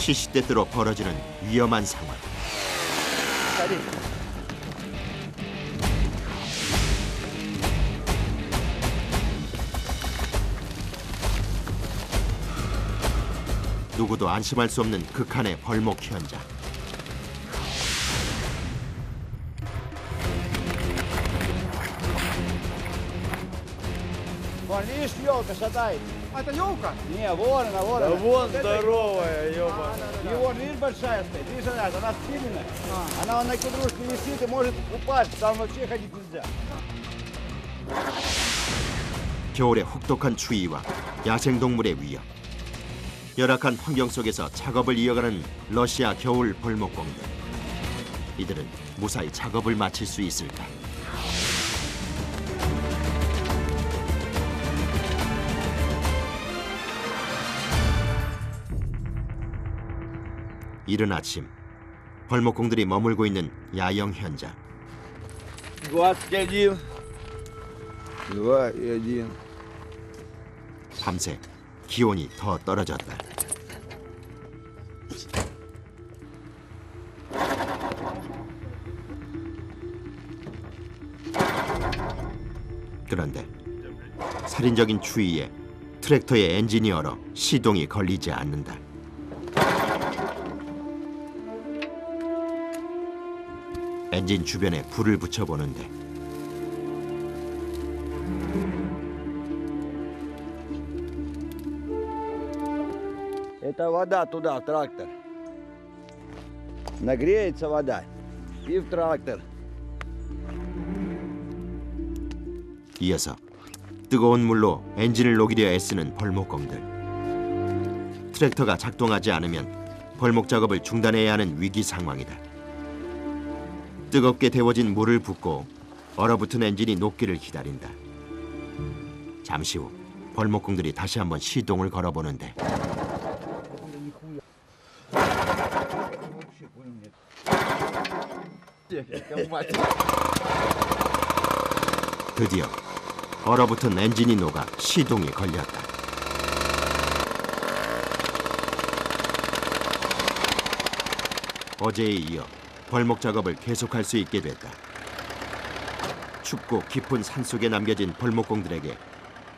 시시때때로 벌어지는 위험한 상황. 누구도 안심할 수 없는 극한의 벌목 현장. Вон, видишь, елка шатает. А это елка? Не, ворона. Да Вот вон это- здоровая, ёба. И вон, видишь, большая стоит. Видишь, она спиленная. Она вон на кедрушке висит и может упасть. Там вообще ходить нельзя. 겨울의 혹독한 추위와 야생동물의 위협. 열악한 환경 속에서 작업을 이어가는 러시아 겨울 벌목공들. 이들은 무사히 작업을 마칠 수 있을까? 이른 아침, 벌목공들이 머물고 있는 야영 현장. 21. 2 и 1. 밤새 기온이 더 떨어졌다. 그런데 살인적인 추위에 트랙터의 엔진이 얼어 시동이 걸리지 않는다. 엔진 주변에 불을 붙여보는데 Это вода туда, в трактор. Нагреется вода. И в трактор. 이어서 뜨거운 물로 엔진을 녹이려 애쓰는 벌목공들. 트랙터가 작동하지 않으면 벌목 작업을 중단해야 하는 위기 상황이다. 뜨겁게 데워진 물을 붓고 얼어붙은 엔진이 녹기를 기다린다. 잠시 후 벌목공들이 다시 한번 시동을 걸어보는데 드디어 얼어붙은 엔진이 녹아 시동이 걸렸다. 어제에 이어 벌목 작업을 계속할 수 있게 됐다. 춥고 깊은 산속에 남겨진 벌목공들에게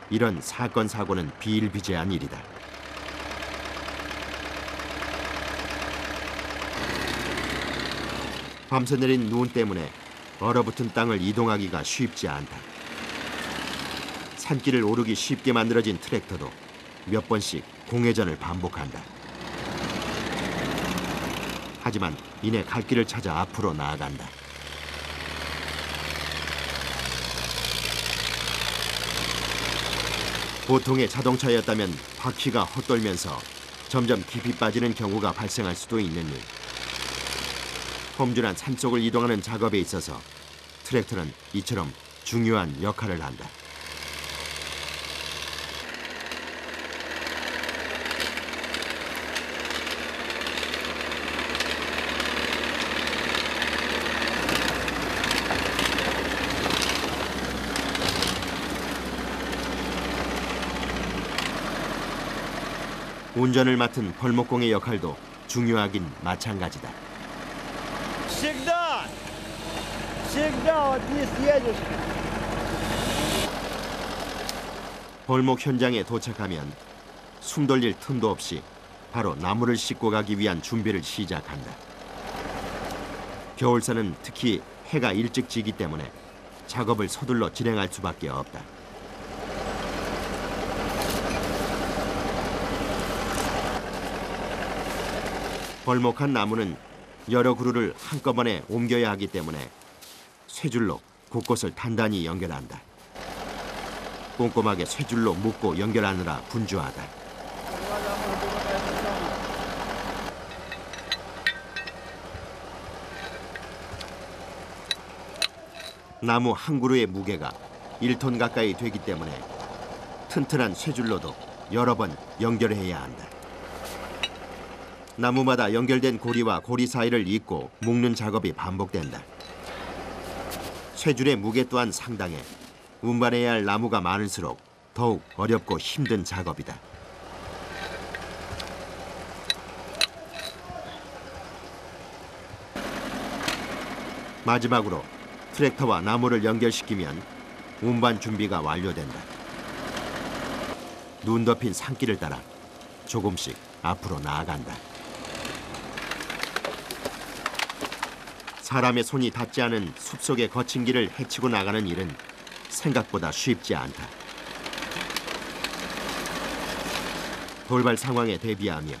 이런 사건 사고는 비일비재한 일이다. 밤새 내린 눈 때문에 얼어붙은 땅을 이동하기가 쉽지 않다. 산길을 오르기 쉽게 만들어진 트랙터도 몇 번씩 공회전을 반복한다. 하지만 이내 갈 길을 찾아 앞으로 나아간다. 보통의 자동차였다면 바퀴가 헛돌면서 점점 깊이 빠지는 경우가 발생할 수도 있는 일. 험준한 산속을 이동하는 작업에 있어서 트랙터는 이처럼 중요한 역할을 한다. 운전을 맡은 벌목공의 역할도 중요하긴 마찬가지다. Всегда! Всегда вот не съедешь. 벌목 현장에 도착하면 숨 돌릴 틈도 없이 바로 나무를 싣고 가기 위한 준비를 시작한다. 겨울산은 특히 해가 일찍 지기 때문에 작업을 서둘러 진행할 수밖에 없다. 벌목한 나무는 여러 그루를 한꺼번에 옮겨야 하기 때문에 쇠줄로 곳곳을 단단히 연결한다. 꼼꼼하게 쇠줄로 묶고 연결하느라 분주하다. 나무 한 그루의 무게가 1톤 가까이 되기 때문에 튼튼한 쇠줄로도 여러 번 연결해야 한다. 나무마다 연결된 고리와 고리 사이를 잇고 묶는 작업이 반복된다. 쇠줄의 무게 또한 상당해 운반해야 할 나무가 많을수록 더욱 어렵고 힘든 작업이다. 마지막으로 트랙터와 나무를 연결시키면 운반 준비가 완료된다. 눈 덮인 산길을 따라 조금씩 앞으로 나아간다. 사람의 손이 닿지 않은 숲속의 거친 길을 헤치고 나가는 일은 생각보다 쉽지 않다. 돌발 상황에 대비하며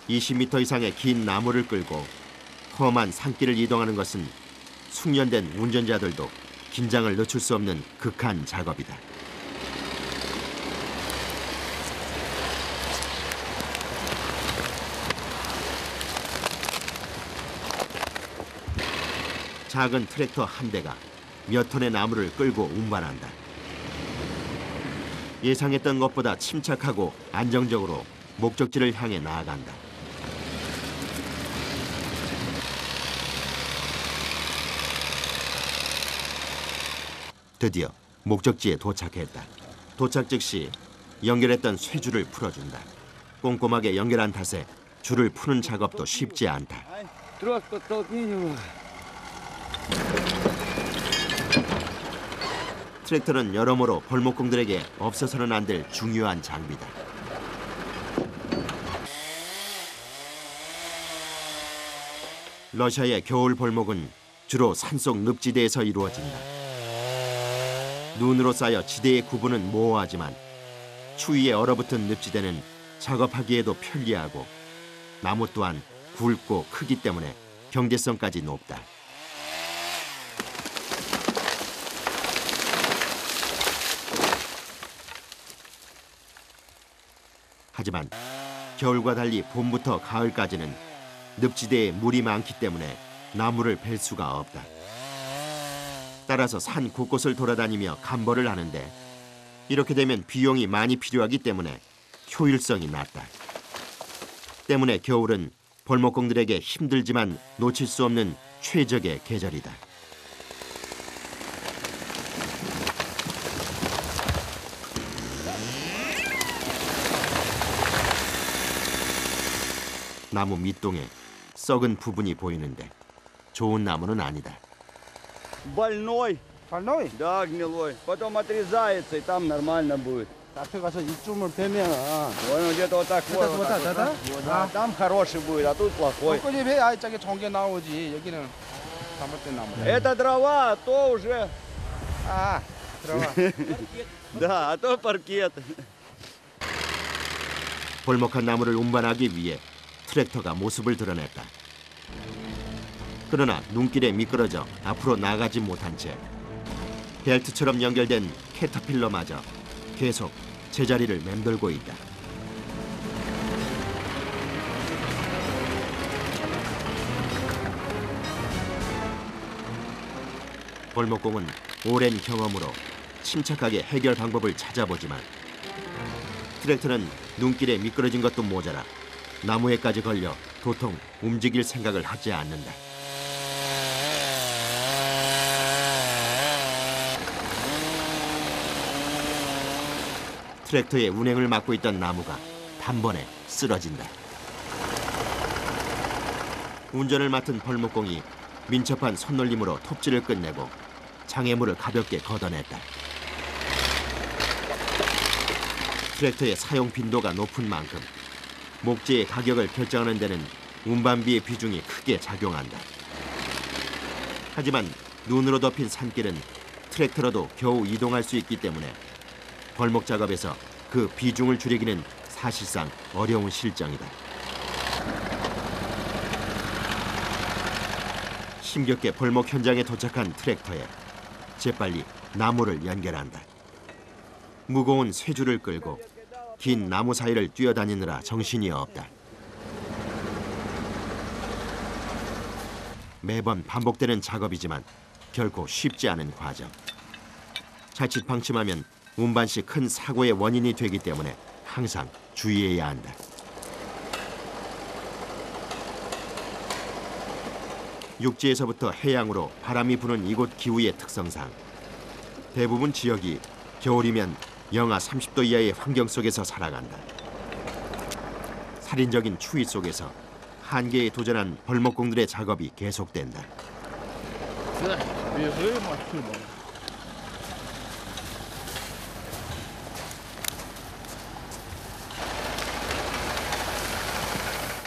20m 이상의 긴 나무를 끌고 험한 산길을 이동하는 것은 숙련된 운전자들도 긴장을 늦출 수 없는 극한 작업이다. 작은 트랙터 한 대가 몇 톤의 나무를 끌고 운반한다. 예상했던 것보다 침착하고 안정적으로 목적지를 향해 나아간다. 드디어 목적지에 도착했다. 도착 즉시 연결했던 쇠줄을 풀어준다. 꼼꼼하게 연결한 탓에 줄을 푸는 작업도 쉽지 않다. Трос подтолкни его. 트랙터는 여러모로 벌목공들에게 없어서는 안 될 중요한 장비다. 러시아의 겨울 벌목은 주로 산속 늪지대에서 이루어진다. 눈으로 쌓여 지대의 구분은 모호하지만 추위에 얼어붙은 늪지대는 작업하기에도 편리하고 나무 또한 굵고 크기 때문에 경제성까지 높다. 하지만 겨울과 달리 봄부터 가을까지는 늪지대에 물이 많기 때문에 나무를 벨 수가 없다. 따라서 산 곳곳을 돌아다니며 감벌을 하는데 이렇게 되면 비용이 많이 필요하기 때문에 효율성이 낮다. 때문에 겨울은 벌목공들에게 힘들지만 놓칠 수 없는 최적의 계절이다. 나무 밑동에 썩은 부분이 보이는데 좋은 나무는 아니다. Больной. Больной? Да, гнилой. Потом отрезается, и там нормально будет. 앞에 가서 이쯤을 빼면 Вон где-то вот так вот. вот так, да? Вот, да. Там хороший будет, а тут плохой. 벚꽃이 배야 저기 정게 나오지. 여기는 잘못된 나무다. Это дрова, а то уже... 아, 들어가. Да, а то паркет. 벌목한 나무를 운반하기 위해 트랙터가 모습을 드러냈다. 그러나 눈길에 미끄러져 앞으로 나가지 못한 채 벨트처럼 연결된 캐터필러마저 계속 제자리를 맴돌고 있다. 벌목공은 오랜 경험으로 침착하게 해결 방법을 찾아보지만 트랙터는 눈길에 미끄러진 것도 모자라 나무에까지 걸려 도통 움직일 생각을 하지 않는다. 트랙터의 운행을 맡고 있던 나무가 단번에 쓰러진다. 운전을 맡은 벌목공이 민첩한 손놀림으로 톱질을 끝내고 장애물을 가볍게 걷어냈다. 트랙터의 사용 빈도가 높은 만큼 목재의 가격을 결정하는 데는 운반비의 비중이 크게 작용한다. 하지만 눈으로 덮인 산길은 트랙터로도 겨우 이동할 수 있기 때문에 벌목 작업에서 그 비중을 줄이기는 사실상 어려운 실정이다. 힘겹게 벌목 현장에 도착한 트랙터에 재빨리 나무를 연결한다. 무거운 쇠줄을 끌고 긴 나무 사이를 뛰어다니느라 정신이 없다. 매번 반복되는 작업이지만 결코 쉽지 않은 과정. 자칫 방심하면 운반 시 큰 사고의 원인이 되기 때문에 항상 주의해야 한다. 육지에서부터 해양으로 바람이 부는 이곳 기후의 특성상 대부분 지역이 겨울이면 영하 30도 이하의 환경 속에서 살아간다. 살인적인 추위 속에서 한계에 도전한 벌목공들의 작업이 계속된다. Да, бежим отсюда.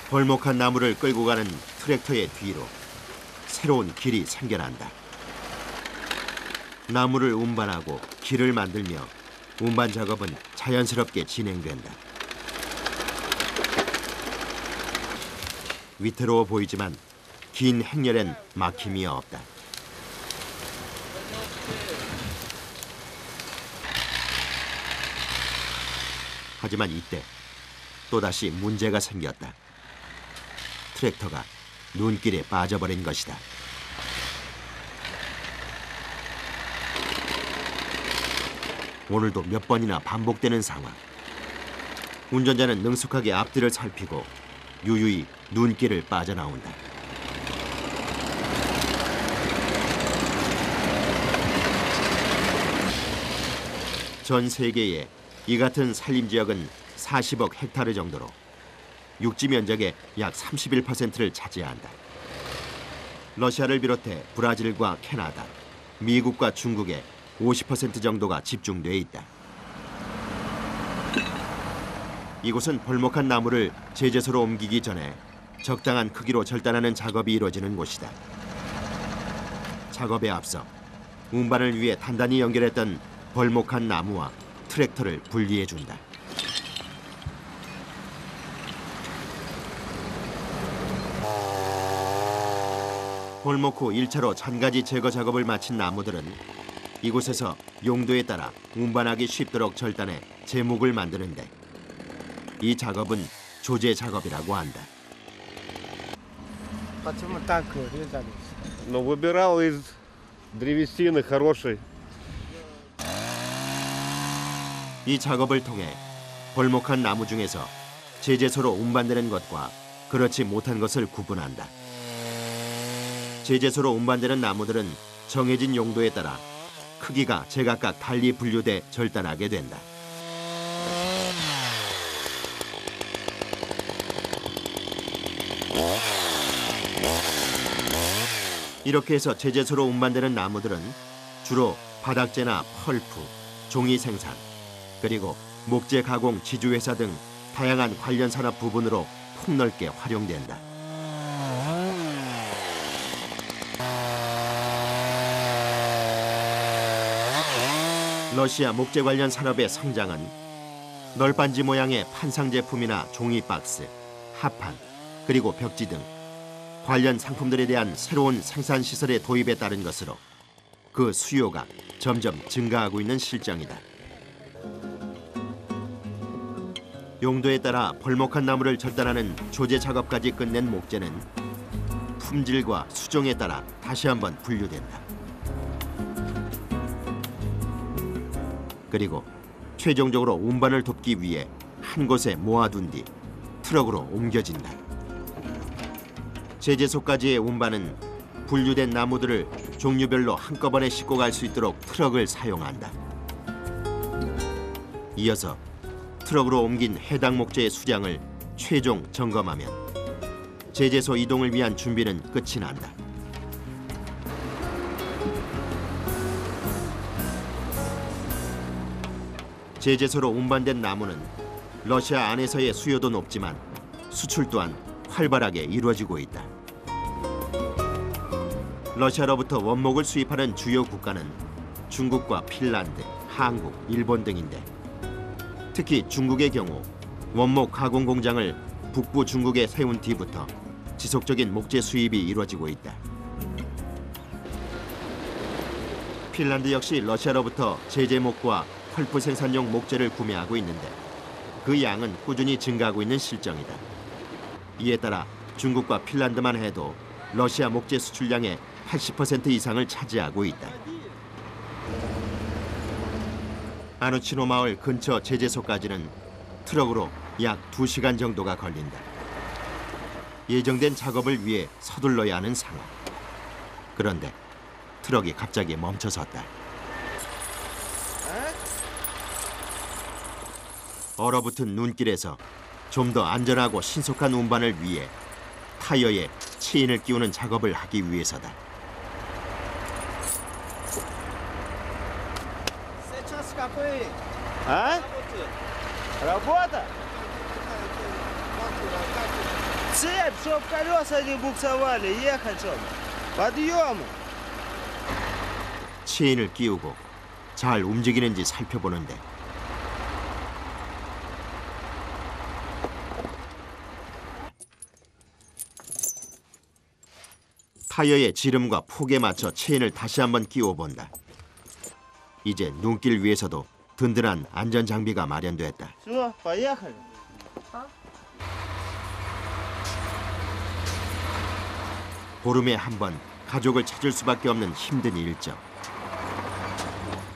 벌목한 나무를 끌고 가는 트랙터의 뒤로 새로운 길이 생겨난다. 나무를 운반하고 길을 만들며 운반 작업은 자연스럽게 진행된다. 위태로워 보이지만 긴 행렬엔 막힘이 없다. 하지만 이때 또다시 문제가 생겼다. 트랙터가 눈길에 빠져버린 것이다. 오늘도 몇 번이나 반복되는 상황. 운전자는 능숙하게 앞뒤를 살피고 유유히 눈길을 빠져나온다. 전 세계에 이 같은 산림 지역은 40억 헥타르 정도로 육지 면적의 약 31%를 차지한다. 러시아를 비롯해 브라질과 캐나다, 미국과 중국의 50% 정도가 집중돼 있다. 이곳은 벌목한 나무를 제재소로 옮기기 전에 적당한 크기로 절단하는 작업이 이루어지는 곳이다. 작업에 앞서 운반을 위해 단단히 연결했던 벌목한 나무와 트랙터를 분리해준다. 벌목 후 1차로 잔가지 제거 작업을 마친 나무들은 이곳에서 용도에 따라 운반하기 쉽도록 절단해 제목을 만드는데 이 작업은 조제 작업이라고 한다. Почему так резали? Но выбирал из древесины хорошей. 이 작업을 통해 벌목한 나무 중에서 제재소로 운반되는 것과 그렇지 못한 것을 구분한다. 제재소로 운반되는 나무들은 정해진 용도에 따라 크기가 제각각 달리 분류돼 절단하게 된다. 이렇게 해서 제재소로 운반되는 나무들은 주로 바닥재나 펄프, 종이 생산, 그리고 목재 가공 지주회사 등 다양한 관련 산업 부분으로 폭넓게 활용된다. 러시아 목재 관련 산업의 성장은 널빤지 모양의 판상 제품이나 종이 박스, 합판, 그리고 벽지 등 관련 상품들에 대한 새로운 생산 시설의 도입에 따른 것으로 그 수요가 점점 증가하고 있는 실정이다. 용도에 따라 벌목한 나무를 절단하는 조제 작업까지 끝낸 목재는 품질과 수종에 따라 다시 한번 분류된다. 그리고 최종적으로 운반을 돕기 위해 한 곳에 모아둔 뒤 트럭으로 옮겨진다. 제재소까지의 운반은 분류된 나무들을 종류별로 한꺼번에 싣고 갈 수 있도록 트럭을 사용한다. 이어서 트럭으로 옮긴 해당 목재의 수량을 최종 점검하면 제재소 이동을 위한 준비는 끝이 난다. 제재소로 운반된 나무는 러시아 안에서의 수요도 높지만 수출 또한 활발하게 이루어지고 있다. 러시아로부터 원목을 수입하는 주요 국가는 중국과 핀란드, 한국, 일본 등인데 특히 중국의 경우 원목 가공 공장을 북부 중국에 세운 뒤부터 지속적인 목재 수입이 이루어지고 있다. 핀란드 역시 러시아로부터 제재목과 펄프 생산용 목재를 구매하고 있는데 그 양은 꾸준히 증가하고 있는 실정이다. 이에 따라 중국과 핀란드만 해도 러시아 목재 수출량의 80% 이상을 차지하고 있다. 아누치노 마을 근처 제재소까지는 트럭으로 약 2시간 정도가 걸린다. 예정된 작업을 위해 서둘러야 하는 상황. 그런데 트럭이 갑자기 멈춰섰다. 얼어붙은 눈길에서 좀 더 안전하고 신속한 운반을 위해 타이어에 체인을 끼우는 작업을 하기 위해서다. А? Работа? Цепь, чтоб колеса не буксовали, ехать чтоб. Подъемы. 체인을 끼우고 잘 움직이는지 살펴보는데 타이어의 지름과 폭에 맞춰 체인을 다시 한번 끼워본다. 이제 눈길 위에서도 든든한 안전장비가 마련됐다. Все, поехали. 보름에 한 번 가족을 찾을 수밖에 없는 힘든 일정.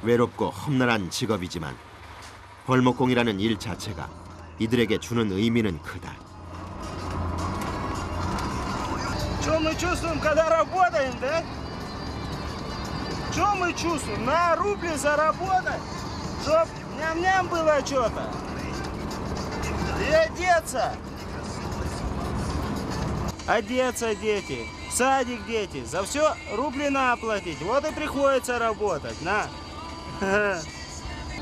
외롭고 험난한 직업이지만 벌목공이라는 일 자체가 이들에게 주는 의미는 크다. Что мы чувствуем, когда работаем, да? Что мы чувствуем? На рубли заработать, чтоб ням-ням было что-то. И одеться. Одеться, дети. В садик, дети. За все рубли надо платить. Вот и приходится работать, на.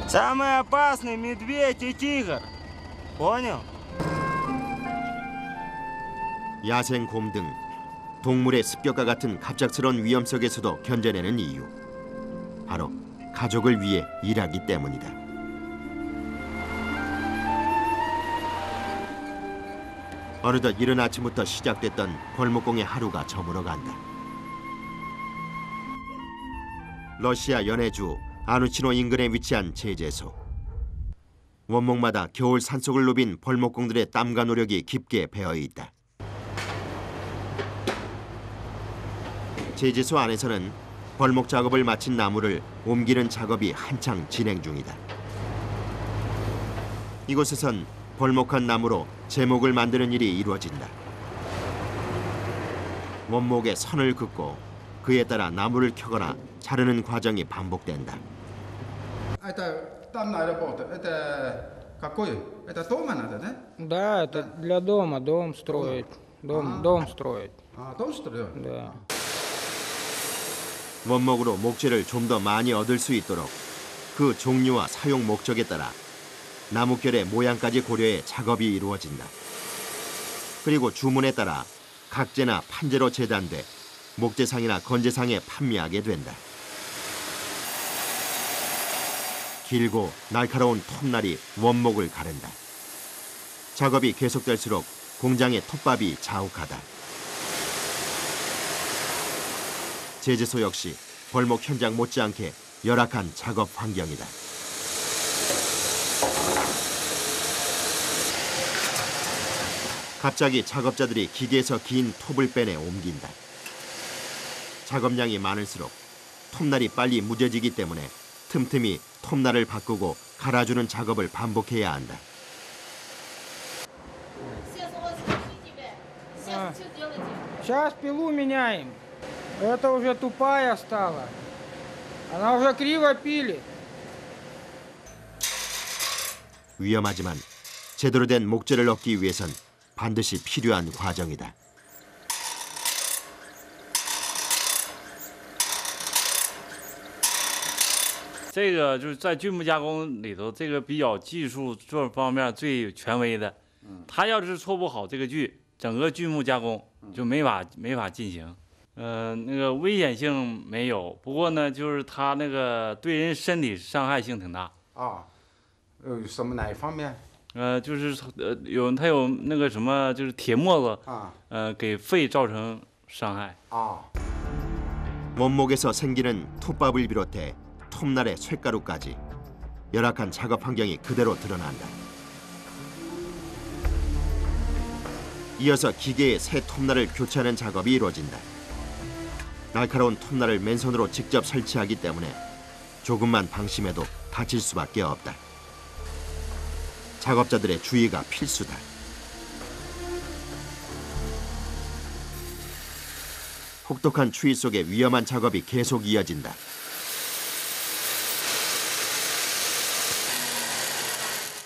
Самый опасный медведь и тигр. Понял? 야생 곰 등 동물의 습격과 같은 갑작스러운 위험 속에서도 견뎌내는 이유. 바로 가족을 위해 일하기 때문이다. 어느덧 이른 아침부터 시작됐던 벌목공의 하루가 저물어간다. 러시아 연해주 아누치노 인근에 위치한 제재소. 원목마다 겨울 산속을 누빈 벌목공들의 땀과 노력이 깊게 배어있다. 제재소 안에서는 벌목 작업을 마친 나무를 옮기는 작업이 한창 진행 중이다. 이곳에선 벌목한 나무로 제목을 만드는 일이 이루어진다. 원목에 선을 긋고 그에 따라 나무를 켜거나 자르는 과정이 반복된다. Это тамная работа. Это какой? Это дома надо, да? Да, это для дома, дом строить. Дом строить. А, дом строят? Да. 원목으로 목재를 좀 더 많이 얻을 수 있도록 그 종류와 사용 목적에 따라 나뭇결의 모양까지 고려해 작업이 이루어진다. 그리고 주문에 따라 각재나 판재로 재단돼 목재상이나 건재상에 판매하게 된다. 길고 날카로운 톱날이 원목을 가른다. 작업이 계속될수록 공장의 톱밥이 자욱하다. 제재소 역시 벌목 현장 못지않게 열악한 작업 환경이다. 갑자기 작업자들이 기계에서 긴 톱을 빼내 옮긴다. 작업량이 많을수록 톱날이 빨리 무뎌지기 때문에 틈틈이 톱날을 바꾸고 갈아주는 작업을 반복해야 한다. Сейчас пилу меняем. Это уже тупая стала. Она уже криво пилит. 위험하지만 제대로 된 목재를 얻기 위해선 반드시 필요한 과정이다. 这个就是在锯木加工里头，这个比较技术这方面最权威的。他要是做不好这个锯，整个锯木加工就没法进行。那个危险性没有，不过呢，就是他那个对人身体伤害性挺大。啊，什么哪一方面？就是他有那个什么，就是铁沫子啊，给肺造成伤害。 아, 원목에서 생기는 톱밥을 비롯해 톱날의 쇳가루까지 열악한 작업 환경이 그대로 드러난다. 이어서 기계에 새 톱날을 교체하는 작업이 이루어진다. 날카로운 톱날을 맨손으로 직접 설치하기 때문에 조금만 방심해도 다칠 수밖에 없다. 작업자들의 주의가 필수다. 혹독한 추위 속에 위험한 작업이 계속 이어진다.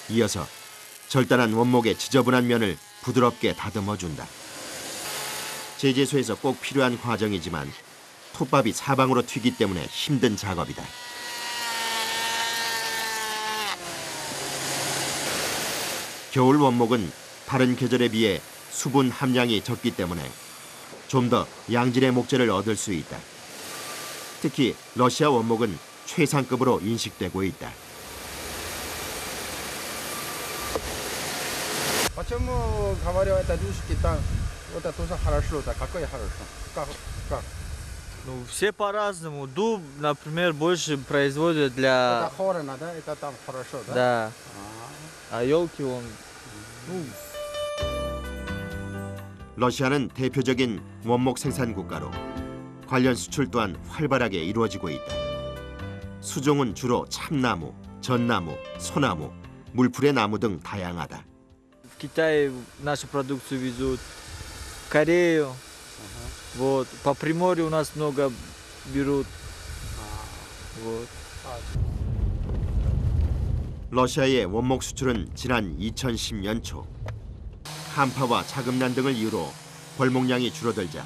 이어서 절단한 원목의 지저분한 면을 부드럽게 다듬어준다. 제재소에서 꼭 필요한 과정이지만 톱밥이 사방으로 튀기 때문에 힘든 작업이다. 겨울 원목은 다른 계절에 비해 수분 함량이 적기 때문에 좀 더 양질의 목재를 얻을 수 있다. 특히 러시아 원목은 최상급으로 인식되고 있다. Почему говорю, это русский там, это тоже хорошо, да какое хорошо? Как? Ну, все по-разному. Дуб, например, больше производят Это для... хорно, да? Это там хорошо, да? Да. А елки он... 러시아는 대표적인 원목 생산 국가로 관련 수출 또한 활발하게 이루어지고 있다. 수종은 주로 참나무, 전나무, 소나무, 물풀의 나무 등 다양하다. В Китае нашу продукцию везут. В Корею. Вот. По Приморью у нас много берут. Вот. 러시아의 원목 수출은 지난 2010년 초 한파와 자금난 등을 이유로 벌목량이 줄어들자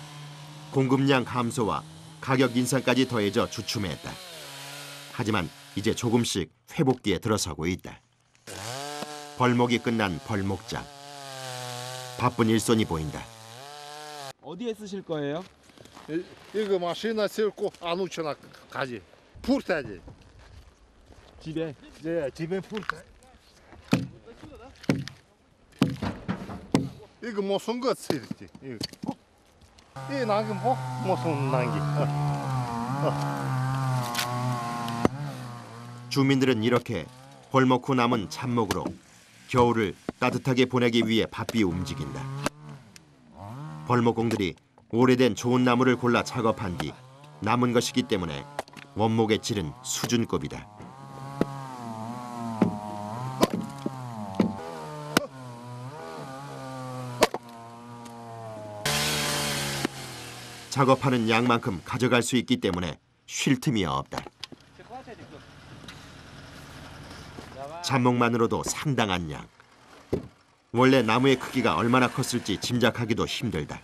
공급량 감소와 가격 인상까지 더해져 주춤했다. 하지만 이제 조금씩 회복기에 들어서고 있다. 벌목이 끝난 벌목장. 바쁜 일손이 보인다. 어디에 쓰실 거예요? 이거 машина 싣고 안 우쳐나 가지. 풀타지. 집에. 네, 집에 풀타. 이거 무슨 거 쓰지? 이거. 이 나기 뭐 무슨 나기? 주민들은 이렇게 벌목 후 남은 잡목으로 겨울을 따뜻하게 보내기 위해 바삐 움직인다. 벌목공들이 오래된 좋은 나무를 골라 작업한 뒤 남은 것이기 때문에 원목의 질은 수준급이다. 작업하는 양만큼 가져갈 수 있기 때문에 쉴 틈이 없다. 잡목만으로도 상당한 양. 원래 나무의 크기가 얼마나 컸을지 짐작하기도 힘들다.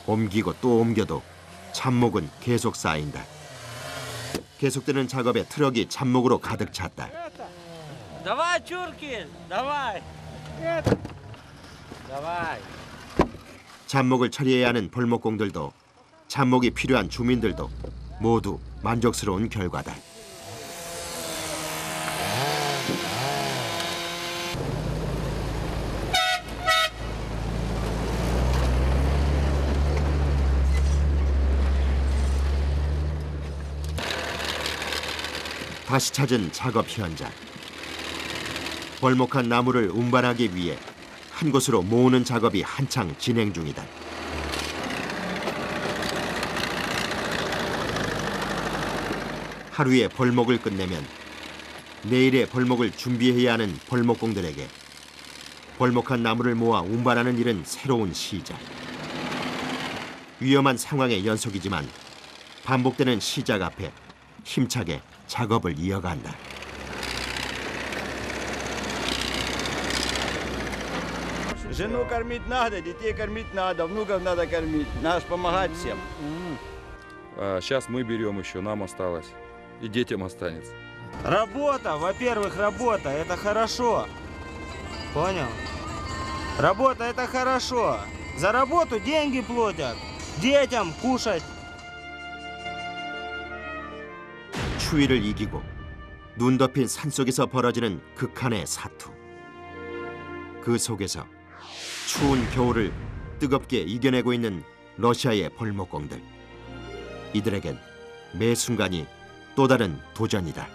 옮기고 또 옮겨도 잡목은 계속 쌓인다. 계속되는 작업에 트럭이 잡목으로 가득 찼다. Давай, Чуркин, давай. Давай. 잡목을 처리해야 하는 벌목공들도 잡목이 필요한 주민들도 모두 만족스러운 결과다. 다시 찾은 작업 현장. 벌목한 나무를 운반하기 위해 한 곳으로 모으는 작업이 한창 진행 중이다. 하루에 벌목을 끝내면 내일의 벌목을 준비해야 하는 벌목공들에게 벌목한 나무를 모아 운반하는 일은 새로운 시작. 위험한 상황의 연속이지만 반복되는 시작 앞에 힘차게 작업을 이어간다. Жену кормить надо, детей кормить надо, внуков надо кормить. Надо помогать всем. Сейчас мы берем еще, нам осталось. И детям останется. Работа, во-первых, работа, это хорошо. Понял? Работа, это хорошо. За работу деньги платят. Детям кушать. 추위를 이기고 눈 덮인 산속에서 벌어지는 극한의 사투. 그 속에서 추운 겨울을 뜨겁게 이겨내고 있는 러시아의 벌목공들. 이들에겐 매 순간이 또 다른 도전이다.